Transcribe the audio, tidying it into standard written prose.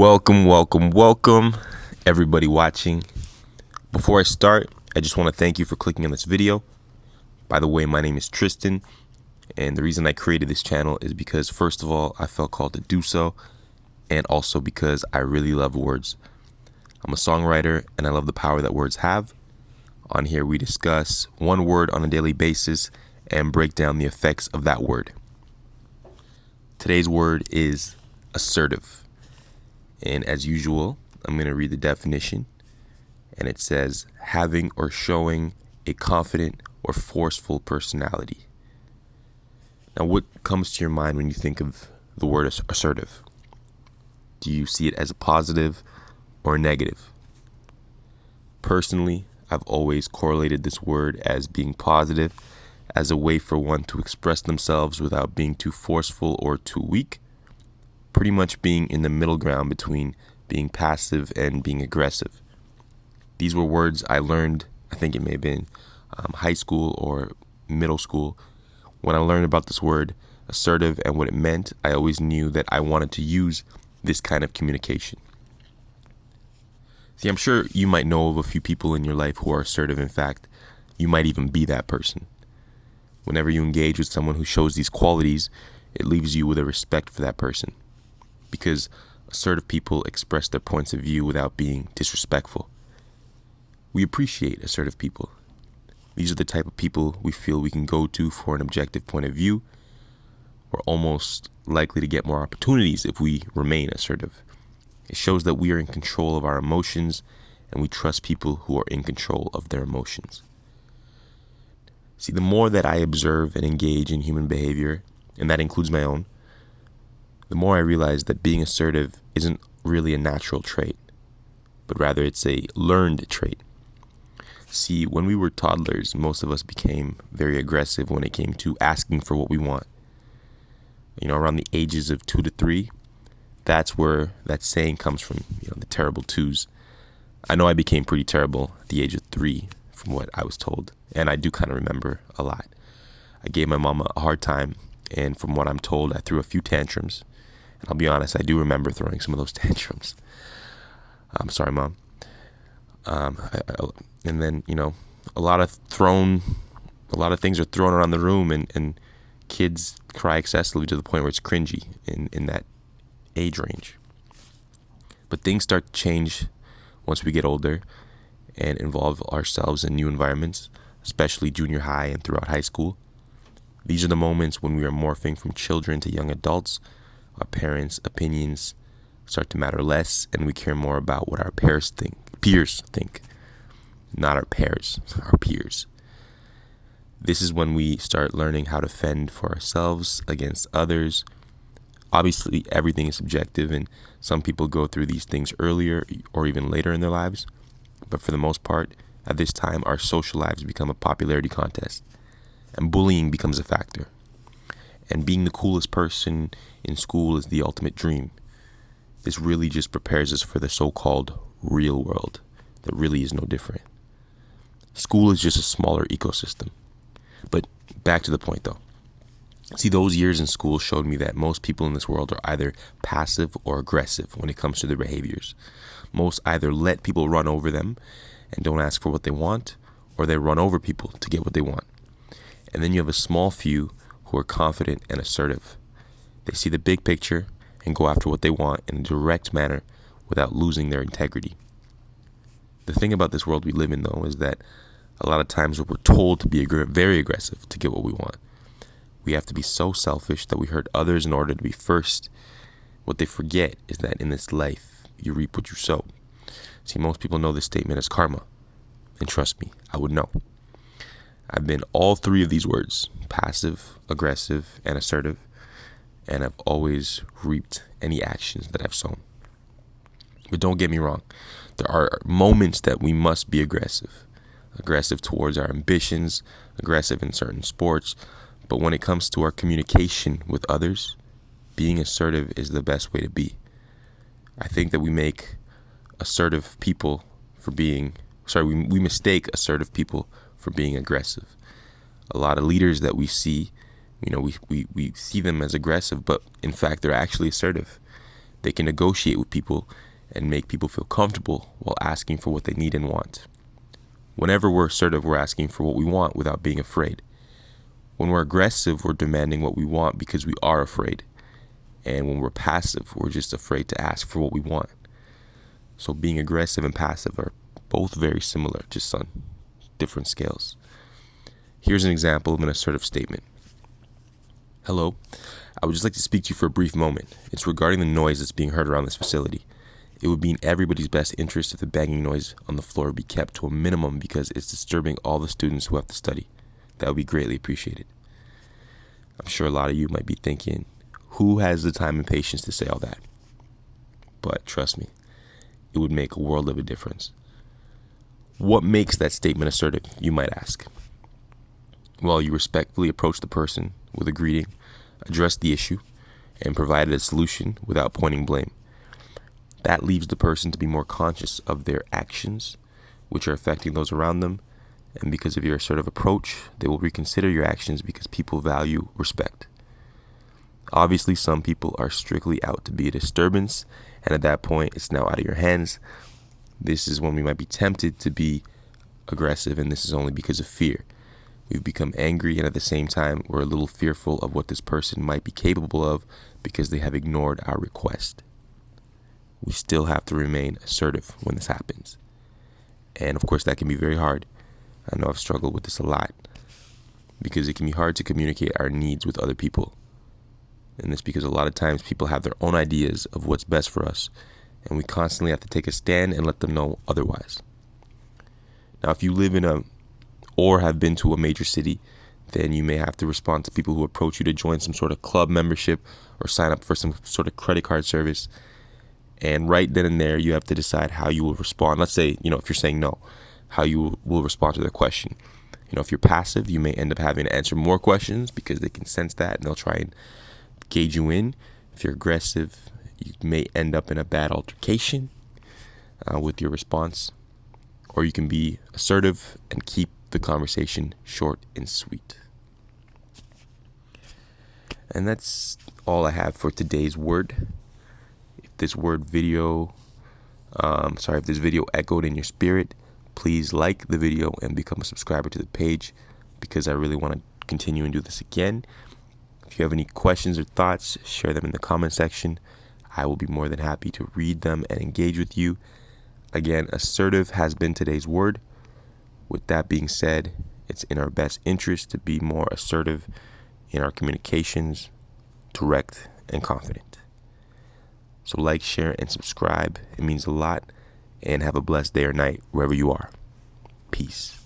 Welcome, everybody watching. Before I start, I just want to thank you for clicking on this video. By the way, my name is Tristan, and the reason I created this channel is because, first of all, I felt called to do so, and also because I really love words. I'm a songwriter, and I love the power that words have. On here, we discuss one word on a daily basis and break down the effects of that word. Today's word is assertive. And as usual, I'm going to read the definition. And it says, having or showing a confident or forceful personality. Now, what comes to your mind when you think of the word assertive? Do you see it as a positive or a negative? Personally, I've always correlated this word as being positive, as a way for one to express themselves without being too forceful or too weak. Pretty much being in the middle ground between being passive and being aggressive. These were words I learned, I think it may have been high school or middle school. When I learned about this word, assertive, and what it meant, I always knew that I wanted to use this kind of communication. See, I'm sure you might know of a few people in your life who are assertive. In fact, you might even be that person. Whenever you engage with someone who shows these qualities, it leaves you with a respect for that person. Because assertive people express their points of view without being disrespectful. We appreciate assertive people. These are the type of people we feel we can go to for an objective point of view. We're almost likely to get more opportunities if we remain assertive. It shows that we are in control of our emotions, and we trust people who are in control of their emotions. See, the more that I observe and engage in human behavior, and that includes my own, the more I realize that being assertive isn't really a natural trait, but rather it's a learned trait. See, when we were toddlers, most of us became very aggressive when it came to asking for what we want. Around the ages of 2 to 3, that's where that saying comes from, the terrible twos. I know I became pretty terrible at the age of 3, from what I was told, and I do kind of remember a lot. I gave my mom a hard time, and from what I'm told, I threw a few tantrums. And I'll be honest, I do remember throwing some of those tantrums. I'm sorry, Mom. And then, a lot of things are thrown around the room, and kids cry excessively to the point where it's cringy in that age range. But things start to change once we get older and involve ourselves in new environments, especially junior high and throughout high school. These are the moments when we are morphing from children to young adults. Our parents' opinions start to matter less, and we care more about what our peers think. Not our peers, our peers. This is when we start learning how to fend for ourselves against others. Obviously, everything is subjective, and some people go through these things earlier or even later in their lives. But for the most part, at this time, our social lives become a popularity contest, and bullying becomes a factor. And being the coolest person in school is the ultimate dream. This really just prepares us for the so-called real world that really is no different. School is just a smaller ecosystem. But back to the point though. See, those years in school showed me that most people in this world are either passive or aggressive when it comes to their behaviors. Most either let people run over them and don't ask for what they want, or they run over people to get what they want. And then you have a small few who are confident and assertive. They see the big picture and go after what they want in a direct manner without losing their integrity. The thing about this world we live in, though, is that a lot of times we're told to be very aggressive to get what we want. We have to be so selfish that we hurt others in order to be first. What they forget is that in this life, you reap what you sow. See, most people know this statement as karma. And trust me, I would know. I've been all three of these words, passive, aggressive, and assertive, and I've always reaped any actions that I've sown. But don't get me wrong, there are moments that we must be aggressive towards our ambitions, aggressive in certain sports, but when it comes to our communication with others, being assertive is the best way to be. I think that we make assertive people for being, we mistake assertive people for being aggressive. A lot of leaders that we see, we see them as aggressive, but in fact, they're actually assertive. They can negotiate with people and make people feel comfortable while asking for what they need and want. Whenever we're assertive, we're asking for what we want without being afraid. When we're aggressive, we're demanding what we want because we are afraid. And when we're passive, we're just afraid to ask for what we want. So being aggressive and passive are both very similar, just on different scales. Here's an example of an assertive statement. Hello, I would just like to speak to you for a brief moment. It's regarding the noise that's being heard around this facility. It would be in everybody's best interest if the banging noise on the floor be kept to a minimum because it's disturbing all the students who have to study. That would be greatly appreciated. I'm sure a lot of you might be thinking, who has the time and patience to say all that? But trust me, it would make a world of a difference. What makes that statement assertive, you might ask? Well, you respectfully approach the person with a greeting, address the issue, and provide a solution without pointing blame. That leaves the person to be more conscious of their actions, which are affecting those around them, and because of your assertive approach, they will reconsider your actions because people value respect. Obviously, some people are strictly out to be a disturbance, and at that point, it's now out of your hands. This is when we might be tempted to be aggressive, and this is only because of fear. We've become angry, and at the same time, we're a little fearful of what this person might be capable of because they have ignored our request. We still have to remain assertive when this happens. And of course, that can be very hard. I know I've struggled with this a lot because it can be hard to communicate our needs with other people. And it's because a lot of times people have their own ideas of what's best for us, and we constantly have to take a stand and let them know otherwise. Now, if you live in or have been to a major city, then you may have to respond to people who approach you to join some sort of club membership or sign up for some sort of credit card service. And right then and there, you have to decide how you will respond. Let's say, if you're saying no, how you will respond to their question. If you're passive, you may end up having to answer more questions because they can sense that and they'll try and gauge you in. If you're aggressive, you may end up in a bad altercation with your response. Or you can be assertive and keep the conversation short and sweet. And that's all I have for today's word. If this video echoed in your spirit, please like the video and become a subscriber to the page because I really want to continue and do this again. If you have any questions or thoughts, share them in the comment section. I will be more than happy to read them and engage with you. Again, assertive has been today's word. With that being said, it's in our best interest to be more assertive in our communications, direct and confident. So like, share, and subscribe. It means a lot. And have a blessed day or night wherever you are. Peace.